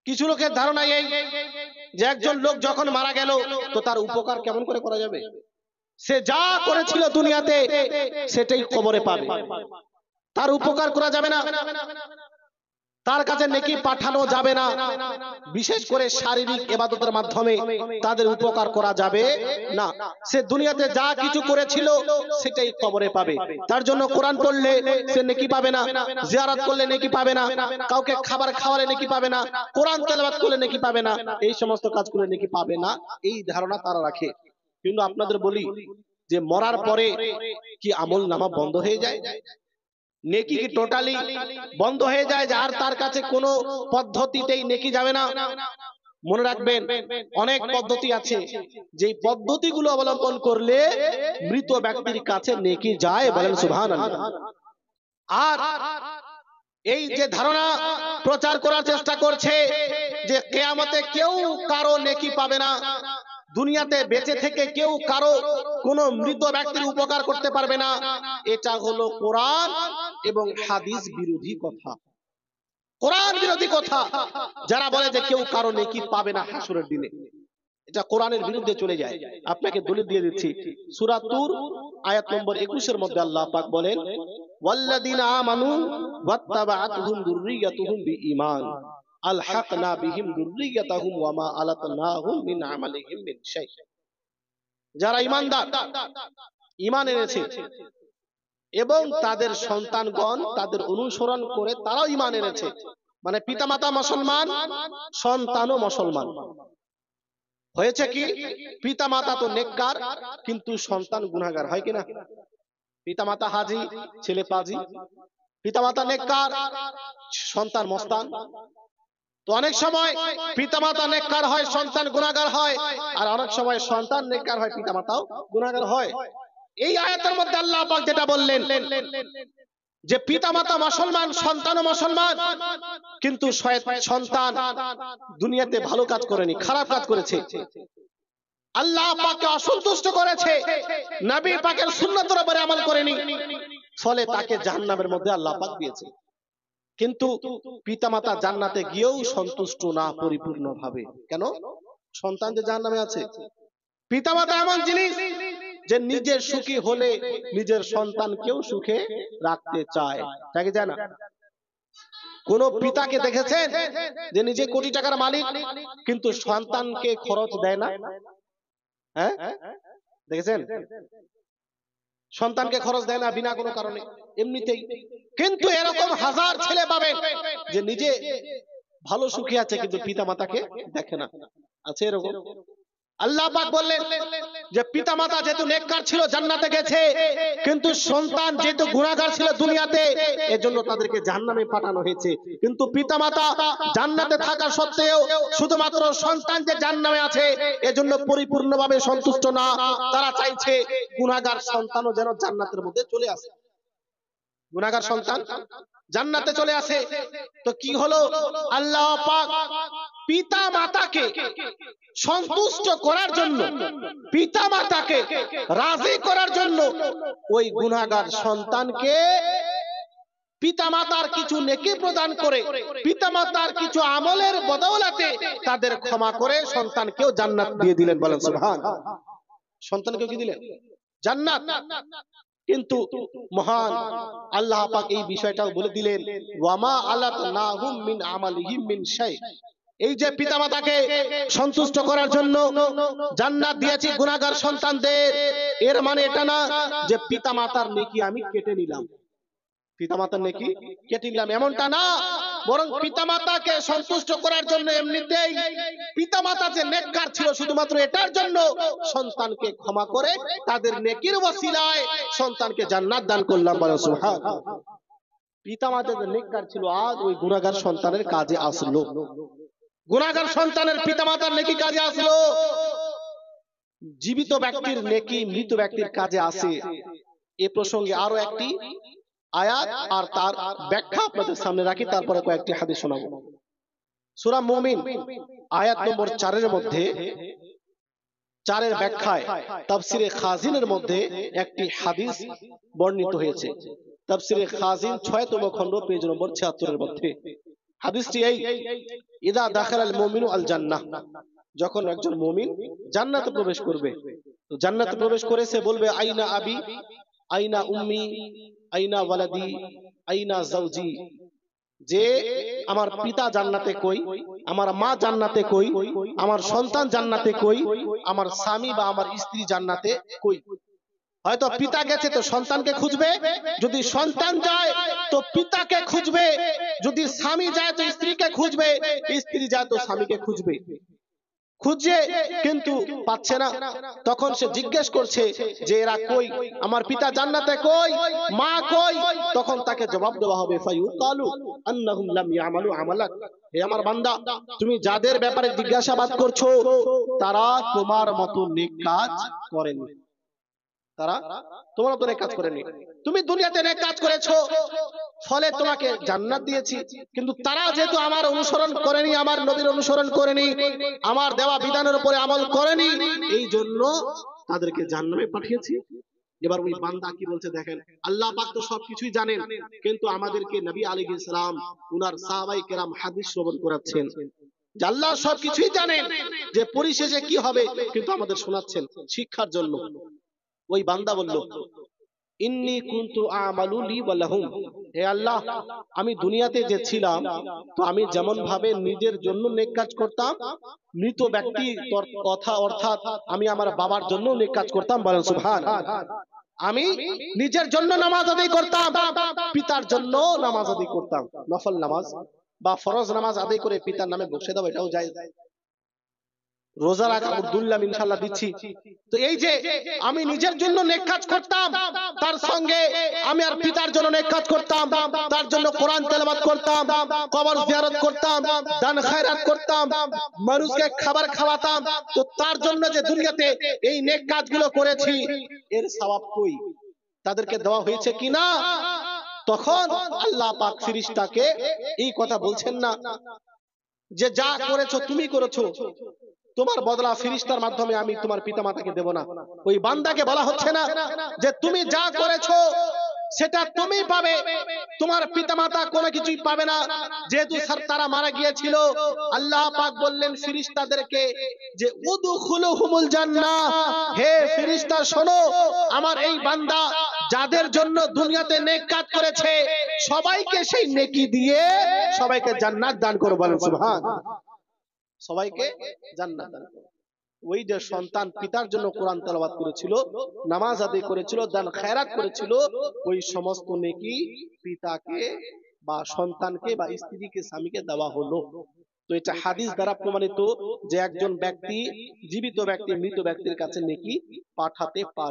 কিছু লোকের ধারণা এই যে একজন লোক যখন মারা গেল তো তার উপকার কেমন করে করা যাবে, সে যা করেছিল দুনিয়াতে সেটাই কবরে পাবে, তার উপকার করা যাবে না, তার কাছে নেকি পাঠানো যাবে না, বিশেষ করে শারীরিক ইবাদতের মাধ্যমে তাদের উপকার করা যাবে না। সে দুনিয়াতে যা কিছু করেছিল সেটাই কবরে পাবে। তার জন্য কোরআন পড়লে সে নেকি পাবে না, জিয়ারত করলে নেকি পাবে না, কাউকে খাবার খাওয়ালে নেকি পাবে না, কোরআন তেলাওয়াত করলে নেকি পাবে না, এই সমস্ত কাজ করলে নেকি পাবে না, এই ধারণা তারা রাখে। কিন্তু আপনাদের বলি যে মরার পরে কি আমল নামা বন্ধ হয়ে যায়? নেকি কি টোটালি বন্ধ হয়ে যায় যে আর তার কাছে কোনো পদ্ধতিতেই নেকি যাবে না? মনে রাখবেন, অনেক পদ্ধতি আছে, যেই পদ্ধতিগুলো অবলম্বন করলে মৃত ব্যক্তির কাছে নেকি যায়, বলেন সুবহানাল্লাহ। আর এই যে ধারণা প্রচার করার চেষ্টা করছে যে কিয়ামতে কেউ কারো নেকি পাবে না, দুনিয়াতে বেঁচে থেকে কেউ কারো কোনো মৃত ব্যক্তির উপকার করতে পারবে না, এটা হলো কোরআন এবং হাদিস বিরোধী কথা, কোরআন বিরোধী কথা। যারা বলে যে কেউ কারো নেকি পাবে না হাসরের দিনে, এটা কোরআনের বিরুদ্ধে চলে যায়। আপনাকে দলিল দিয়ে দিচ্ছি, সূরা তুর আয়াত নম্বর 21 এর মধ্যে আল্লাহ পাক বলেন, ওয়াল্লাযিনা আমানু ওয়াত্তাবাআতহুম যুররিয়াতুহুম বিঈমান আলহাকনা বিহিম যুররিয়াতাহুম ওয়া মা আলাতনাহুম মিন আমালিহিম মিন শাই। যারা ঈমানদার, ঈমান এনেছে এবং তাদের সন্তানগণ তাদের অনুসরণ করে তারাও ঈমান এনেছে, মানে পিতামাতা মুসলমান, সন্তানও মুসলমান, হয়েছে কি পিতামাতা তো নেককার কিন্তু সন্তান গুনাহগার, হয় কিনা? পিতামাতা হাজি, ছেলে পাজি, পিতামাতা নেককার, সন্তান মস্তান। তো অনেক সময় পিতামাতা নেককার হয়, সন্তান গুনাহগার হয়, আর অনেক সময় সন্তান নেককার হয়, পিতামাতাও গুনাহগার হয়। এই আয়াতের মধ্যে আল্লাহ পাক যেটা বললেন যে পিতামাতা মুসলমান, সন্তানও মুসলমান, কিন্তু সন্তান দুনিয়াতে ভালো কাজ করেনি, খারাপ কাজ করেছে, আল্লাহ পাককে অসন্তুষ্ট করেছে, নবী পাকের সুন্নতের উপরে আমল করেনি, ফলে তাকে জাহান্নামের মধ্যে আল্লাহ পাক দিয়েছে। কিন্তু পিতামাতা জান্নাতে গিয়েও সন্তুষ্ট না পরিপূর্ণভাবে। কেন? সন্তান যে জাহান্নামে আছে। পিতামাতা এমন জিনিস যে নিজের সুখী হলে নিজের সন্তানকেও সুখে রাখতে চায়, তাকে যায় না? কোন পিতাকে দেখেছেন যে নিজে কোটি টাকার মালিক কিন্তু সন্তানকে খরচ দেয় না? হ্যাঁ, দেখেছেন? সন্তানকে খরচ দেয় না বিনা কোনো কারণে, এমনিতেই। কিন্তু এরকম হাজার ছেলে পাবেন যে নিজে ভালো সুখী আছে কিন্তু পিতামাতাকে দেখে না, আছে এরকম। আল্লাহ পাক বললেন যে পিতামাতা যেহেতু নেককার ছিল জান্নাতে গেছে, কিন্তু সন্তান যেহেতু গুনাহগার ছিল দুনিয়াতে, এজন্য তাদেরকে জাহান্নামে পাঠানো হয়েছে। কিন্তু পিতামাতা জান্নাতে থাকা সত্ত্বেও শুধুমাত্র সন্তান যে জাহান্নামে আছে এজন্য পরিপূর্ণভাবে সন্তুষ্ট না, তারা চাইছে গুনাহগার সন্তানও যেন জান্নাতের মধ্যে চলে আসে, গুনাহগার সন্তান জান্নাতে চলে আসে। তো কি হলো, আল্লাহ পাক পিতা মাতাকে সন্তুষ্ট করার জন্য, পিতা মাতাকে রাজি করার জন্য ওই গুনাহগার সন্তানকে পিতামাতার কিছু নেকি প্রদান করে, পিতামাতার কিছু আমলের বদৌলতে তাদের ক্ষমা করে সন্তানকেও জান্নাত দিয়ে দিলেন, বলেন সুবহানাল্লাহ। সন্তানকেও কি দিলেন? জান্নাত। কিন্তু মহান আল্লাহ পাক এই বিষয়টাও বলে দিলেন, ওয়ামা আলাতনাহুম মিন আমালিহিম মিন শাই। এই যে পিতামাতাকে সন্তুষ্ট করার জন্য জান্নাত দিয়েছি গুনাহগার সন্তানদের, এর মানে এটা না যে পিতামাতার নেকি আমি কেটে নিলাম, পিতামাতার নেকি কেটে নিলাম, এমনটা না। বরং পিতামাতাকে সন্তুষ্ট করার জন্য এমনিতেই পিতামাতা যে নেককার ছিল শুধুমাত্র এটার জন্য সন্তানকে ক্ষমা করে তাদের নেকির ওসিলায় সন্তানকে জান্নাত দান করলাম, বলেন সুবহানাল্লাহ। পিতামাতা যে নেককার ছিল আজ ওই গুনাহগার সন্তানের কাজে আসলো, গুনাহগার সন্তানের পিতামাতার নেকি কাজে আসলো। জীবিত ব্যক্তির নেকি মৃত ব্যক্তির কাজে আসে। এ প্রসঙ্গে আরো একটি আয়াত আর তার ব্যাখ্যা আপনাদের সামনে রাখি, তারপরে কয়েকটি হাদিস শোনাবো। সূরা মুমিন আয়াত নম্বর 4 এর মধ্যে, 4 এর ব্যাখ্যায় তাফসিরে খাজিনের মধ্যে একটি হাদিস বর্ণিত হয়েছে। তাফসিরে খাজিন 6তম খণ্ড পেজ নম্বর 76 এর মধ্যে হাদিসটি এই, ইদা দাখালাল মুমিনু আল জান্নাহ, যখন একজন মুমিন জান্নাতে প্রবেশ করবে, তো জান্নাতে প্রবেশ করে সে বলবে আইনা আবি, আইনা উম্মি, আইনা ওয়ালাদি, আইনা জাওজি, যে আমার পিতা জান্নাতে কই, আমার মা জান্নাতে কই, আমার সন্তান জান্নাতে কই, আমার স্বামী বা আমার স্ত্রী জান্নাতে কই। হয়তো পিতা গেছে তো সন্তানকে খুঁজবে, যদি সন্তান যায় তো পিতাকে খুঁজবে, যদি স্বামী যায় তো স্ত্রীকে খুঁজবে, স্ত্রী যায় তো স্বামীকে খুঁজবে। খুঁজছে কিন্তু পাচ্ছে না, তখন সে জিজ্ঞেস করছে যে এরা কই, আমার পিতা জান্নাতে কই, মা কই? তখন তাকে জবাব দেওয়া হবে ফায়ুকালু আন্নাহুম লাম ইয়ামালু আমালাক, হে আমার বান্দা, তুমি যাদের ব্যাপারে জিজ্ঞাসাবাদ করছো তারা তোমার মতো নেক কাজ করেনি, তারা তোমার মতো নেক কাজ করেনি। তুমি দুনিয়াতে নেক কাজ করেছো, ফলে তোমাকে জান্নাত দিয়েছি, কিন্তু তারা যেহেতু আমার অনুসরণ করেনি, আমার নবীর অনুসরণ করেনি, আমার দেওয়া বিধানের উপরে আমল করেনি, এই জন্য তাদেরকে জাহান্নামে পাঠিয়েছি। এবার ওই বান্দা কি বলছে দেখেন, আল্লাহ পাক তো সবকিছুই জানেন, কিন্তু আমাদেরকে নবী আলাইহিস সালাম উনার সাহাবায়ে কেরাম হাদিস শ্রবণ করাচ্ছেন যে আল্লাহ সবকিছুই জানেন, যে পরিশেষে কি হবে, কিন্তু আমাদের শোনাচ্ছেন শিক্ষার জন্য। ওই বান্দা বলল ইন্নী কুনতু আমালু লি ওয়া লাহুম, হে আল্লাহ, আমি দুনিয়াতে যে ছিলাম তো আমি যেমন ভাবে নিজের জন্য নেক কাজ করতাম, মৃত ব্যক্তি কথা অর্থাৎ আমি আমার বাবার জন্য নেক কাজ করতাম, বলেন সুবহানাল্লাহ। আমি নিজের জন্য নামাজ আদায় করতাম, পিতার জন্য নামাজ আদায় করতাম, নফল নামাজ বা ফরজ নামাজ আদায় করে পিতার নামে বসে দাও, এটাও জায়েজ। রোজা রাখা উদ্দুল্লাহ ইনশাআল্লাহ দিচ্ছি। তো এই যে আমি নিজের জন্য নেক কাজ করতাম, তার সঙ্গে আমি আর পিতার জন্য নেক কাজ করতাম, তার জন্য কোরআন তেলাওয়াত করতাম, কবর জিয়ারত করতাম, দান খায়রাত করতাম, মানুষকে খাবার খাওয়াতাম, তো তার জন্য যে দুনিয়াতে এই নেক কাজগুলো করেছি এর সওয়াব কই, তাদেরকে দেওয়া হয়েছে কিনা? তখন আল্লাহ পাক ফেরেশতাকে এই কথা বলছেন না যে যা করেছো তুমি করেছো, তোমার বদলা ফেরেশতার মাধ্যমে আমি তোমার পিতামাতাকে দেব না। ওই বান্দাকে বলা হচ্ছে না যে তুমি যা করেছো সেটা তুমি পাবে, তোমার পিতামাতা কোনো কিছুই পাবে না, যেহেতু তারা মারা গিয়েছিল। আল্লাহ পাক বললেন ফেরেশতাদেরকে যে উদখুলুহুমুল জান্নাহ, হে ফেরেশতা শোনো, আমার এই বান্দা যাদের জন্য দুনিয়াতে নেক কাজ করেছে সবাইকে সেই নেকি দিয়ে সবাইকে জান্নাত দান করো, বলেন সুবহানাল্লাহ। সবাইকে জান্নাত দান করো। ওই যে সন্তান পিতার জন্য কোরআন তেলাওয়াত করেছিল, নামাজ আদায় করেছিল, দান খায়রাত করেছিল, ওই সমস্ত নেকি পিতাকে বা সন্তানকে বা স্ত্রীকে স্বামীকে দেওয়া হলো। তো এটা হাদিস দ্বারা প্রমাণিত যে একজন ব্যক্তি জীবিত ব্যক্তি মৃত ব্যক্তির কাছে নেকি পাঠাতে পারে।